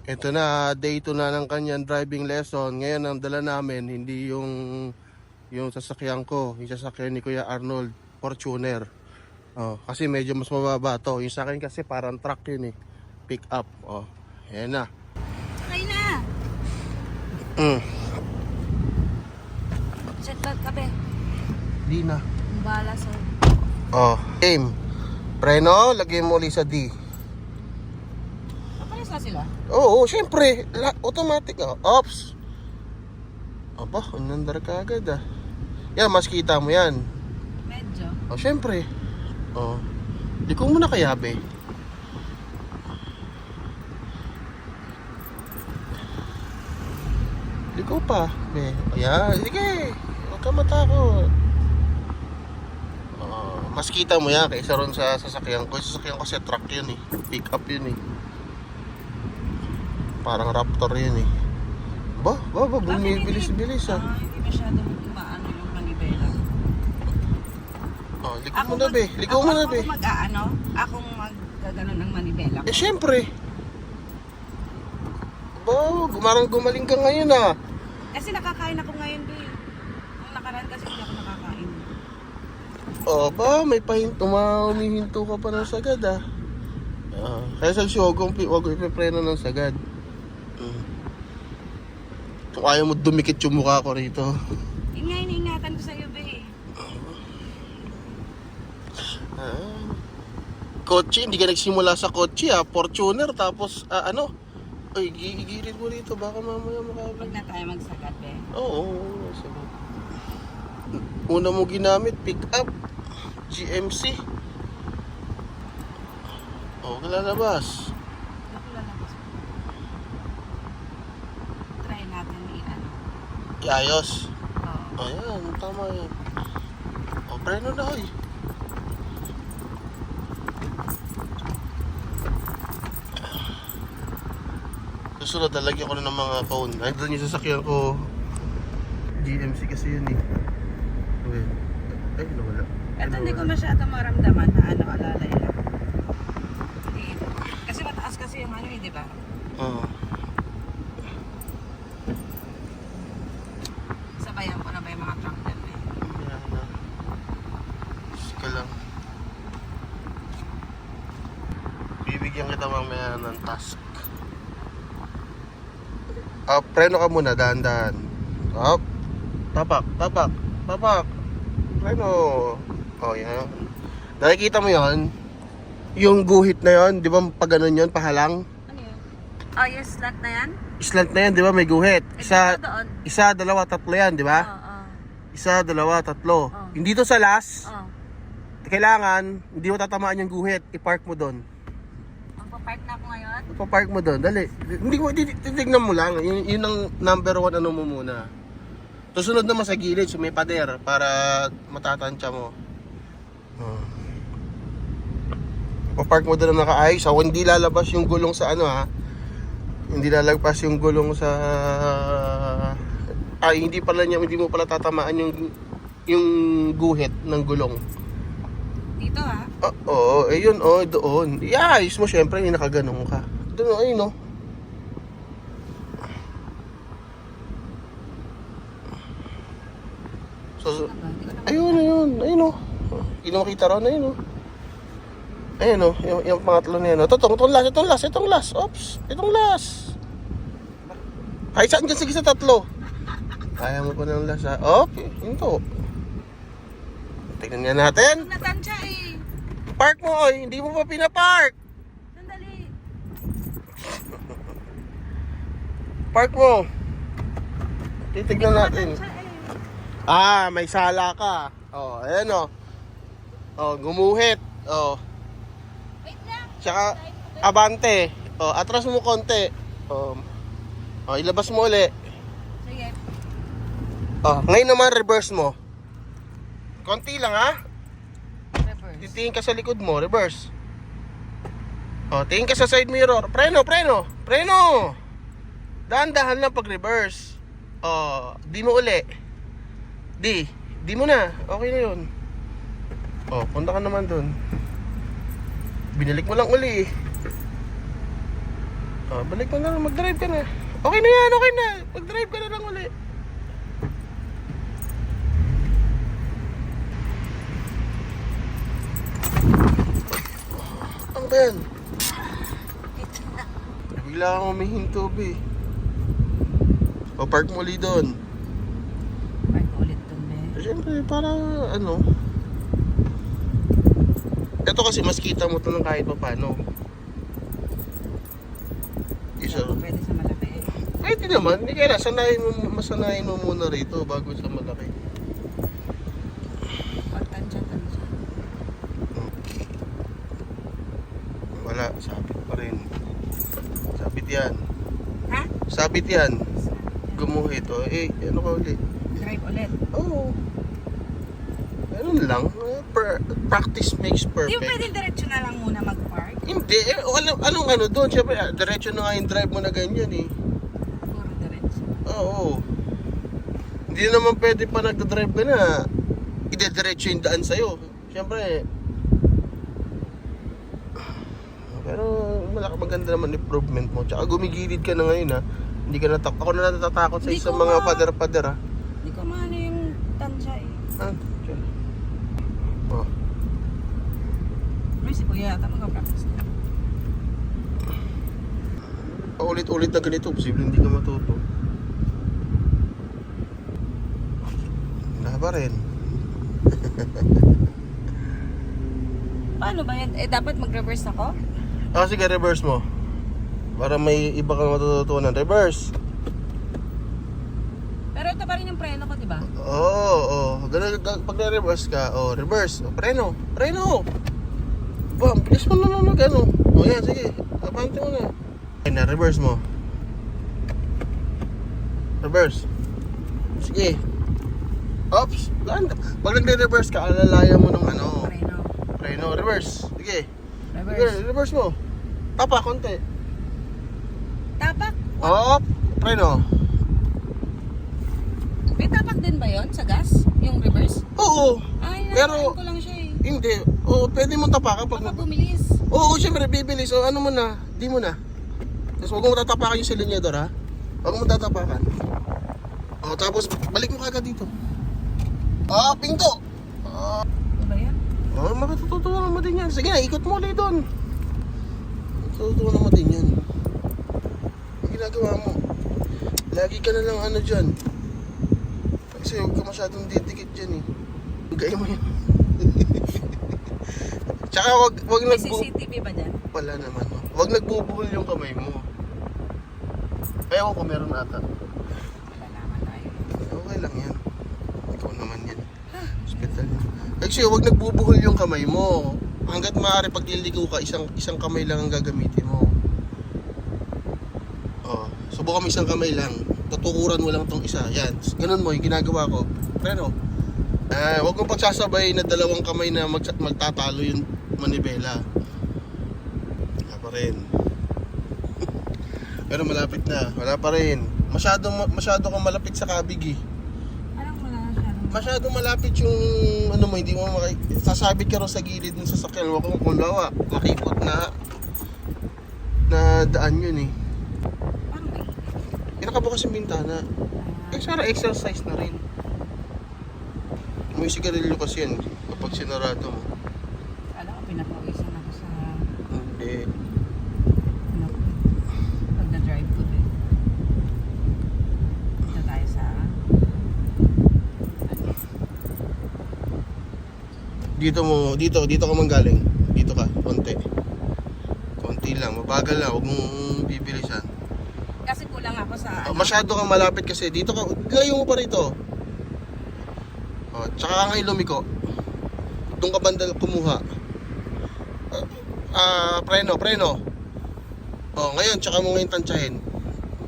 Ito na, day 2 na ng kanyang driving lesson. Ngayon ang dala namin, hindi yung sasakyan ko, yung sasakyan ni Kuya Arnold, Fortuner. Oh, kasi medyo mas mababa to. Yung sa akin kasi parang truck yun eh. Pick up. Oh, ayan na. Sakay na! Mm. Seatbelt ka, be. Di na. Ang bala, sir. Oh, aim. Preno, lagay mo ulit sa D. Kapalis na sila? Oo, syempre. Automatic. Oh. Ops. Aba, unandar ka agad ah. Yan, mas kita mo yan. Medyo. Oh, syempre. Oh. Liko mo na kaya, be. Liko pa, be. Ayan, sige. Huwag ka matakot. Oh, mas kita mo yan kaysa ron sa sasakyan ko. Yung sasakyan ko sa truck yun eh. Pick up yun eh. Parang Raptor yun eh. Bumibilis-bilis ah. Hindi masyadong umaano yung manibela. Oh, liko mo na, be. Liko mo na, be. Ako mag-aano? Akong mag-gano'n ng manibela ko. Eh, syempre. Gumaling ka ngayon ah. Kasi nakakain ako ngayon, be. Nung nakaraan kasi hindi ako nakakain. May humihinto ka pa ng sagad ah. Kaya sa siyo, huwag ipipreno ng sagad. Kung ayaw mo dumikit yung mukha ko rito. Yun nga, iniingatan ko sa'yo, be. Kotse, hindi ka nagsimula sa kotse ah. Fortuner, tapos ay, gigilid mo rito, baka mamaya Huwag makabili. na tayo magsagad, be. Oo, sagot. Una mo ginamit, pick up, GMC. Lalabas. Ako lalabas. Try natin i-ano. Iayos. Oo. Ayan, tama yan. Preno na hoy. Susunod, lalagyan ko na ng mga phone. Ay, doon yung sasakyan ko. GMC kasi yun eh. Ay, nawala. Ito hindi ko masyado maramdaman na alalay lang. Dito. Kasi mataas kasi yung ano eh, di ba? Oo. Sabayan ko na ba yung mga truck dyan eh? Ayan na. Sika lang. Bibigyan kita mamaya ng task. Preno ka muna, dahan-dahan. Tapak. Preno. Yan. Nakikita mo yon? Yung guhit na yon, di ba pag ganun yun, pahalang? Ano yun? Oh, yung slant na yan? Slant na yan, di ba may guhit? Dito doon. Isa, dalawa, tatlo yan, di ba? Oo. Isa, dalawa, tatlo. Oh. Hindi to sa last. Oo. Kailangan, hindi mo tatamaan yung guhit, i-park mo doon. Magpa-park na ako ngayon? Ipapark mo doon, dali. Hindi ko, titignan mo lang. Yun ang number one ano mo muna. Susunod naman sa gilid, so may pader para matatansya mo. Ipapark mo doon na nakaayos. So, hindi lalabas yung gulong sa ano ha. Hindi lalagpas yung gulong sa... hindi mo pala tatamaan yung guhit ng gulong. Dito ha? Oo, yun, doon. Iayos mo syempre, yung nakaganong ka. Doon, ayun, So, ayun. Hindi mo makita ron, ayun. Ayun, yung pangatlo na yan. Itong last. Oops, itong last. Kahit saan dyan, sige sa tatlo. Kaya mo pa ng last, ha? Okay, yun to. Tignan nga natin. Natansya eh. Park mo, oy. Hindi mo pa pinapark. Sandali. Park mo. Titignan natin. Natansya eh. May sala ka. Ayan gumuhit. Wait lang. Tsaka abante. Atras mo konti. Ilabas mo uli. Sige. Ngayon naman reverse mo. Konti lang ha. Reverse. Titingin ka sa likod mo, reverse. Tingin ka sa side mirror. Preno. Dahan-dahan lang pag reverse. Di mo uli. Di mo na. Okay na yun. Punta ka naman dun. Binalik mo lang uli. Balik mo na lang, mag-drive ka na. Okay na yan, okay na. Mag-drive ka na lang ulit. Ano ba yan? Bigla kang humihinto, be. O, park mo ulit doon. Park ulit dun, be. Siyempre, para ano. Ito kasi mas kita mo ito ng kahit pa paano. Isa. Pwede sa malaki. Pwede naman, hindi kaya masanayin mo muna rito bago sa malaki. Pag tansya. Wala, sabit pa rin. Sabit yan. Ha? Sabit yan. Gumuhit o. Ano ka ulit? Drive ulit. Oo. Ganun lang. Practice makes Di ba perfect. pwede diretso na lang muna mag-park? Hindi. Anong ano doon? Siyempre, diretso na nga yung drive mo na ganyan eh. Puro diretso. Oo. Hindi naman pwede pa nagdadrive ka na. Ide-diretso yung daan sa'yo. Siyempre. Pero maganda naman improvement mo. Tsaka gumigilid ka na ngayon ha. Hindi ka natakot. Ako na natatakot sa Hindi isang ko mga nga. pader-pader ha. Hindi ko maano yung tansya eh. Diyan. Oh. May si Kuya yata mag-practice na. Paulit-ulit na ganito, posible hindi ka matuto. Wala pa rin. Paano ba yan? Dapat mag-reverse ako? Sige, reverse mo. Para may iba kang matututunan. Reverse. Pero ito pa rin yung preno ko, di ba? Oo. Pag na-reverse ka, reverse. Preno. Bilis mo na mag-ano. Yan, sige. Abante mo na. Ayun na, reverse mo. Reverse. Sige. Oops. Pag nagre-reverse ka, alalaya mo ng ano. Preno. Reverse. Sige. Reverse. Reverse mo. Tapa, konti. Tapak? Op. Preno. May tapak din ba yon sa gas? Yung reverse? Oo. Ay, Pero- ko lang siya eh. Hindi. Pwede mo tapakan pag... Baka bumilis. Oo, syempre, bibilis. Ano mo na, di mo na. Tapos huwag mo tatapakan yung silinyador, ha? Huwag mo tatapakan. Tapos balik mo kagad dito. Pinto! Ano ba yan? Makatututunan mo din yan. Sige na, ikot mo ulit doon. Matututunan mo din yan. Ang ginagawa mo, lagi ka na lang ano dyan. Kasi huwag ka masyadong didikit dyan eh. Gaya mo yan. Tsaka wag May CCTV ba dyan? Wala naman. No? Huwag nagbubuhol yung kamay mo. Ewan ko meron ata. Kailangan tayo. Okay lang yan. Ikaw naman yan. Hospital yan. Actually, huwag nagbubuhol yung kamay mo. Hanggat maaari pag liligaw ka, isang kamay lang ang gagamitin mo. Subukan mo isang kamay lang. Tutukuran mo lang tong isa. Yan. Ganun mo, yung ginagawa ko. Pero, huwag mo pagsasabay na dalawang kamay na magtatalo yung manibela. Wala pa rin. Pero malapit na. Wala pa rin. Masyado kang malapit sa kabig eh. Anong wala na siya? Masyado malapit yung ano mo, hindi mo sasabit ka rin sa gilid ng sasakyan. Huwag kang kulawa. Makipot na daan yun eh. Parang may Kinakabukas yung bintana. Sana exercise na rin. May sigarilyo kasi yan kapag sinarado mo. alam ko, pinapawisan ako sa Hindi. ano ko. Pag na-drive ko din. Dito tayo sa Dito ka manggaling. Dito ka, konti lang, mabagal lang, huwag mong bibilisan. kasi kulang ako sa Masyado kang malapit kasi dito ka, layo mo pa rito. Tsaka ka ngayon lumiko. Doon ka banda kumuha. Preno. Ngayon, tsaka mo ngayon tansyahin.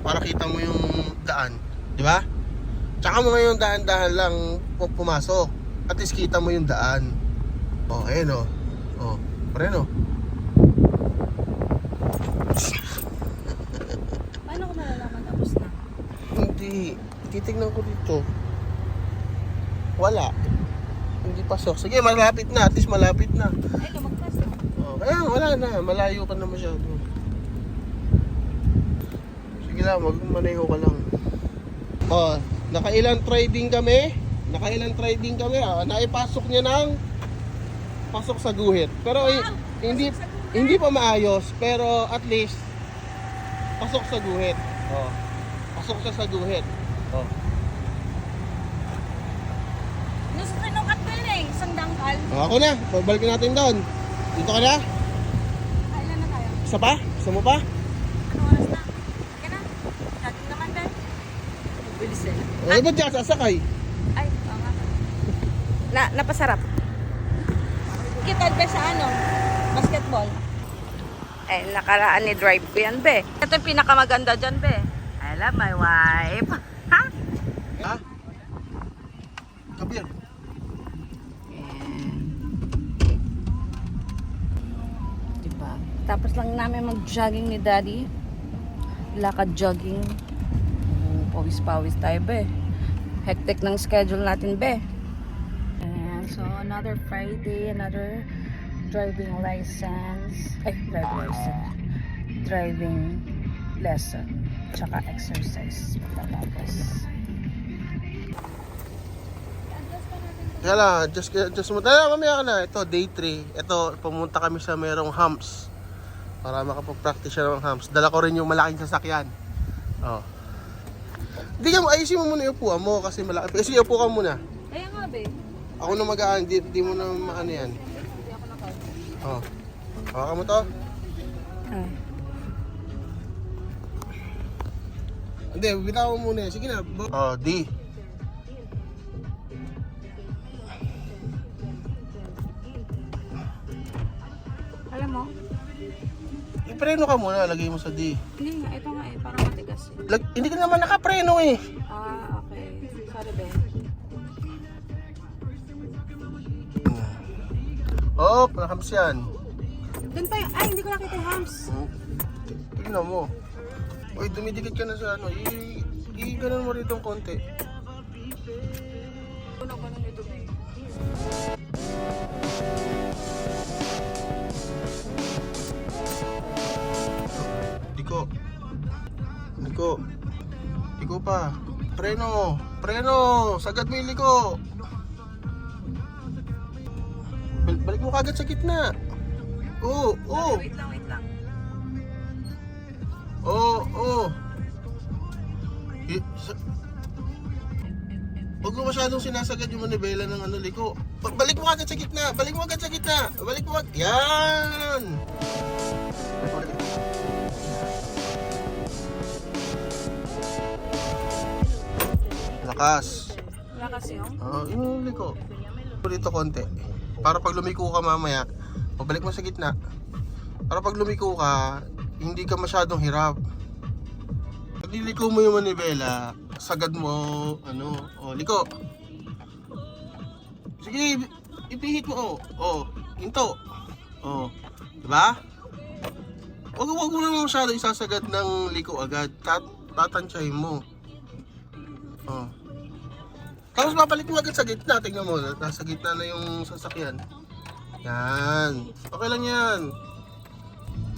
Para kita mo yung daan. Di ba? Tsaka mo ngayon dahan-dahan lang pumasok. At least kita mo yung daan. Ayan o. Preno. paano ko malalaman tapos na? Hindi. Titignan ko dito. Wala. Hindi pasok. Sige, malapit na. At least malapit na. Ay, lumagpas na. Kaya wala na. Malayo ka na masyado. Sige lang, magmaneho ka lang. Oh, nakailang trading kami. Naipasok niya ng pasok sa guhit. Pero hindi pa maayos, pero at least pasok sa guhit. Oh. Pasok siya sa guhit. Oh. Gusto kinukat ko yun eh, isang dangkal. Oh, ako na, babalikin natin doon. Dito ka na? Kailan na tayo? Isa pa? Gusto mo pa? Anong oras na? Kaya na, dating naman din. Bilis eh. Ano ba dyan? Sasakay? Ay, oo nga. Napasarap. Kita ba sa ano? Basketball. Eh, nakaraan ni drive ko yan, be. Ito yung pinakamaganda dyan, be. I love my wife. Ha? Ha? Kabir. Diba? Tapos lang namin mag-jogging ni Daddy. Lakad jogging. Pawis-pawis tayo, be. Hectic ng schedule natin, be. And so, another Friday, another driving license. Ay, driving lesson. Tsaka exercise. Pagkatapos. Kaya lang, just mo. Tala, mamaya ka na. Ito, day 3. Ito, pumunta kami sa merong humps. Para makapag-practice siya ng humps. Dala ko rin yung malaking sasakyan. Oh. Hindi ka, ayusin mo muna yung upuan mo kasi malaki. Kasi upo ka muna. Kaya nga, be. Ako na mag-aan, di mo na maano yan. Hindi ako nakaw. Oh. Hawakan mo to. Ay. Hindi, bitawan mo muna yan. Sige na. Oh, D. Alam mo? Ipreno ka muna, lagay mo sa D. Hindi nga, ito nga eh. Parang matigas eh. Hindi ka naman nakapreno eh. Ah, okay. Sorry, be. Oh, palakams yan. Doon tayo. Ay, hindi ko nakita yung hams. Tingnan mo. Uy, dumidikit ka na sa ano. Ganon mo rito konti. Ano ko nung ito, be? Liko pa. Preno. Sagad mo yung liko. Balik mo kagad sa gitna. Oo. Wait lang. Oo. Huwag mo masyadong sinasagad yung manibela ng ano, liko. Balik mo agad sa gitna. Yan! Lakas. Lakas yun. Yung liko. Dito konti. Para pag lumiko ka mamaya, pabalik mo sa gitna. Para pag lumiko ka, hindi ka masyadong hirap. Pag liliko mo yung manibela, sagad mo, liko. Sige, ipihit mo, hinto. Diba? Huwag mo naman masyado isasagad ng liko agad. Tatansyahin mo. Tapos babalik mo agad sa gitna. Tingnan mo, nasa gitna na yung sasakyan. Yan. Okay lang yan.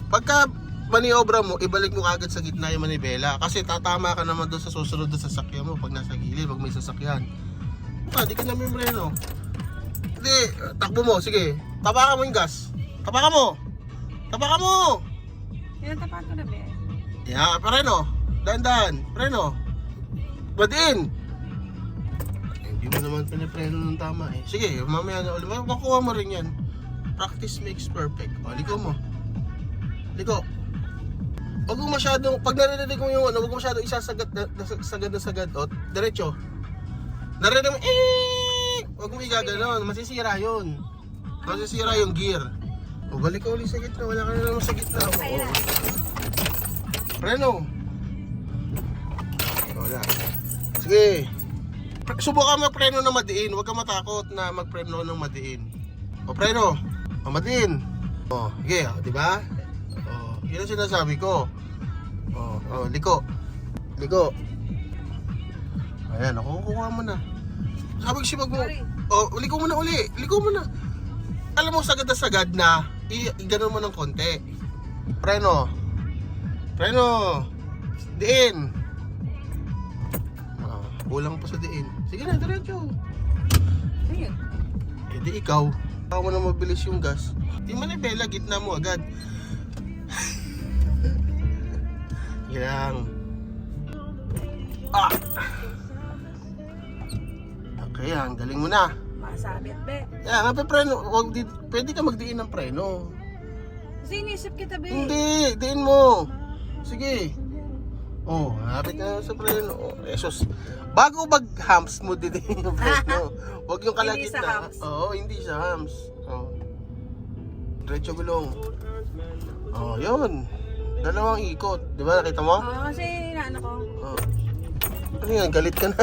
Pagka maniobra mo, ibalik mo agad sa gitna yung manibela. Kasi tatama ka naman doon sa susunod na sasakyan mo pag nasa gilid, pag may sasakyan. Di ka namin preno. Hindi, takbo mo, sige. Tapakan mo yung gas. Tapakan mo! Pinatapakan ko na, be. Yan, preno. Dahan-dahan. Preno. Badin! Hindi mo naman pinipreno ng tama eh. Sige, mamaya na ulit. Makuha mo rin yan. Practice makes perfect. Liko mo. Liko. Huwag mo masyadong, pag narinig mo yung huwag mo masyadong isasagad na sagad. Diretso. Narinig mo, huwag mo igaganon. Masisira yun. Masisira yung gear. Balik ka ulit sa gitna. Wala ka na naman sa gitna. Preno. Wala. Sige. Subukan mag-preno na madiin. Huwag ka matakot na mag-preno ng madiin. Preno. Madiin. Sige, di ba? Yun ang sinasabi ko. Liko. Ayan, nakukuha mo na. Sabi ko si mo. Liko mo na uli. Alam mo, sagad na, i-ganon mo ng konti. Preno. Diin. Kulang pa sa diin. Sige na, diretso. Ayun. Eh di ikaw. Baka mo na mabilis yung gas. Di manibela, gitna mo agad. Yan. Ah! Okay, yan. Galing mo na. Masabit, be. Yan, nga preno. Pwede ka magdiin ng preno. Kasi inisip kita, be. Hindi, diin mo. Sige. Oh, hapit na sa preno. Oh, esos. Bago mag-hams mo din yung preno. Huwag yung kalagit Hindi sa na. hams. Oo, hindi sa hams. Oh. Diretso gulong. Oh, yun. Dalawang ikot. Di ba nakita mo? Oo, kasi inaano ko. Oh. Ano yan? Galit ka na?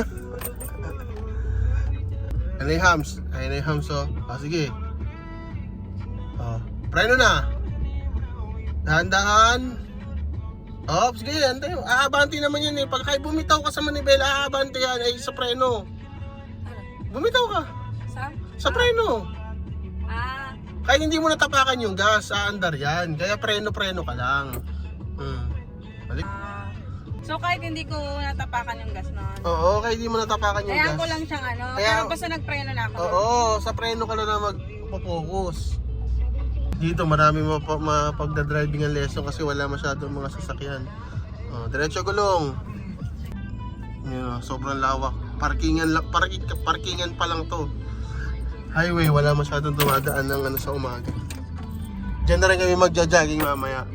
Ano yung hams? Ayun na yung hams, oh. Ah, sige. Oh. Preno na. Dahan-dahan. Oh, sige, antay. Aabanti naman yan eh. Pag kayo bumitaw ka sa manibela, aabanti yan ay sa preno. Bumitaw ka. Sa preno. Ah. Kaya hindi mo natapakan yung gas, aandar yan. Kaya preno-preno ka lang. Balik. So kahit hindi ko natapakan yung gas noon. Oo, kaya hindi mo natapakan yung Kaya gas. ko lang siyang ano. Kaya- Pero basta nagpreno na ako. Oo, sa preno ka lang na magpo-focus. Dito marami mapagdadriving ang lesson kasi wala masyadong mga sasakyan. Oh, diretso gulong. Yun, sobrang lawak. Parkingan pa lang to. Highway, wala masyadong dumadaan ng ano sa umaga. Diyan na rin kami magja-jogging mamaya.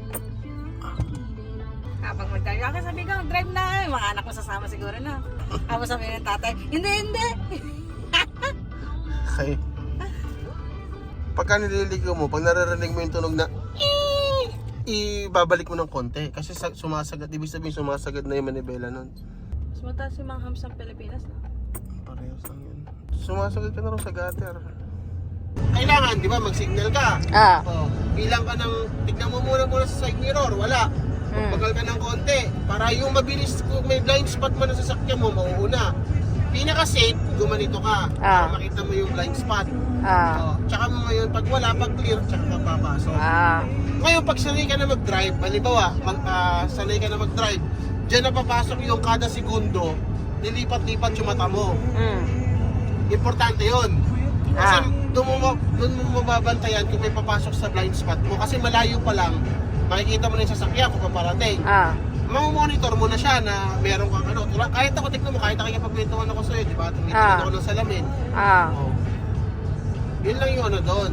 Kapag mag-drive ako, sabi ko, drive na. Mga anak ko sasama siguro na. Tapos sabi ng tatay, hindi. Okay. Pagka nililigaw mo, pag naririnig mo yung tunog na ibabalik mo ng konti. Kasi sumasagad, ibig sabihin sumasagad na yung manibela nun. Mas mataas yung mga hams ng Pilipinas, no? Parehas lang yun. Sumasagad ka na rin sa gutter. Kailangan, di ba, mag-signal ka. Ah. Oh, bilang ka ng, tignan mo muna sa side mirror, wala. Magbagal ka ng konti. Para yung mabilis, kung may blind spot mo na sasakyan mo, mauuna. Pinaka-safe, gumanito ka. Para makita mo yung blind spot. Tsaka mo ngayon, pag wala, pag clear, tsaka ka papasok. Ngayon, pag sanay ka na mag-drive, halimbawa, sanay ka na mag-drive, dyan na papasok yung kada segundo, nilipat-lipat yung mata mo. Importante yun. Kasi doon mo mababantayan kung may papasok sa blind spot mo. Kasi malayo pa lang, makikita mo na yung sasakyan kung paparating. Mamomonitor mo na siya na meron kang ano. Kahit ako, tignan mo, kahit nakikipagkwentuhan ako sa'yo, di ba? Tumitingin ako ng salamin. Oh. Yun lang yung ano doon.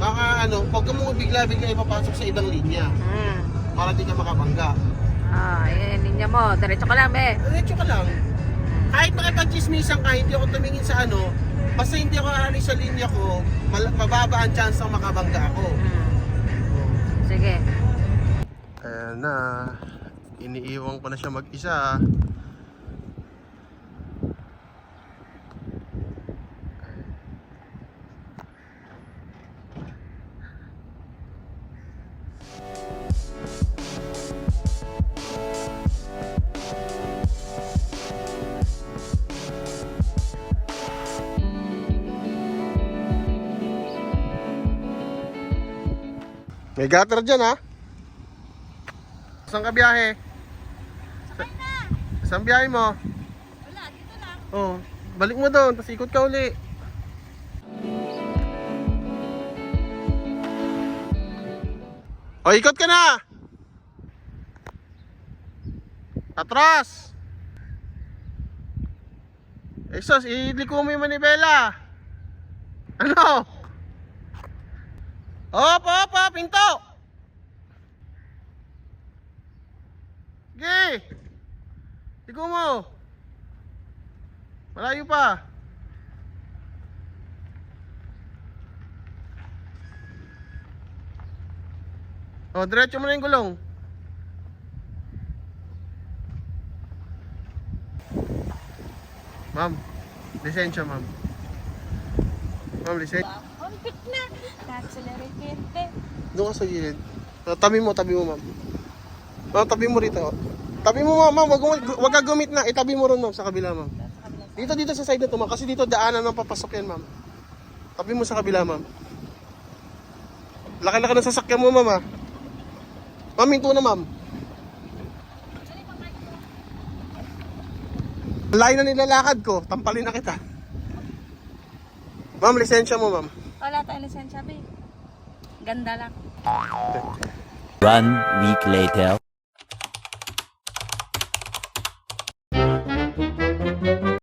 Baka ano, pag mo bigla-bigla ipapasok sa ibang linya. Para di ka makabangga. Yan, linya mo. Diretso ka lang, be. Diretso ka lang. Kahit makipag-chismisan ka, hindi ako tumingin sa ano, basta hindi ako aalis sa linya ko, mababa ang chance na makabangga ako. Sige. Ayan na. Iniiwan ko na siya mag-isa. May gutter dyan ha. Saan ka biyahe? Saan biyahe mo? Wala, dito lang. Oh, balik mo doon, tapos ikot ka uli. Oh, ikot ka na! Atras! Esos, iliko mo yung manibela. Ano? Hop, pinto! Sige! Liko mo! Malayo pa! O, diretso mo na yung gulong. Ma'am, lisensya ma'am. Ma'am, lisensya. Kompit na. Accelerate. Doon ka sa gilid. Tabi mo ma'am. Ma'am, tabi mo rito. Tabi mo ma'am, wag ka gumit na. Itabi mo ron ma'am sa kabila ma'am. Dito sa side na to ma'am. Kasi dito daanan ng papasok yan ma'am. Tabi mo sa kabila ma'am. Laki-laki ng sasakyan mo ma'am ha. Ma'am, hinto na ma'am. Layo na nilalakad ko. Tampalin na kita. Ma'am, lisensya mo, ma'am. Wala tayong lisensya, be. Ganda lang. 1 week later.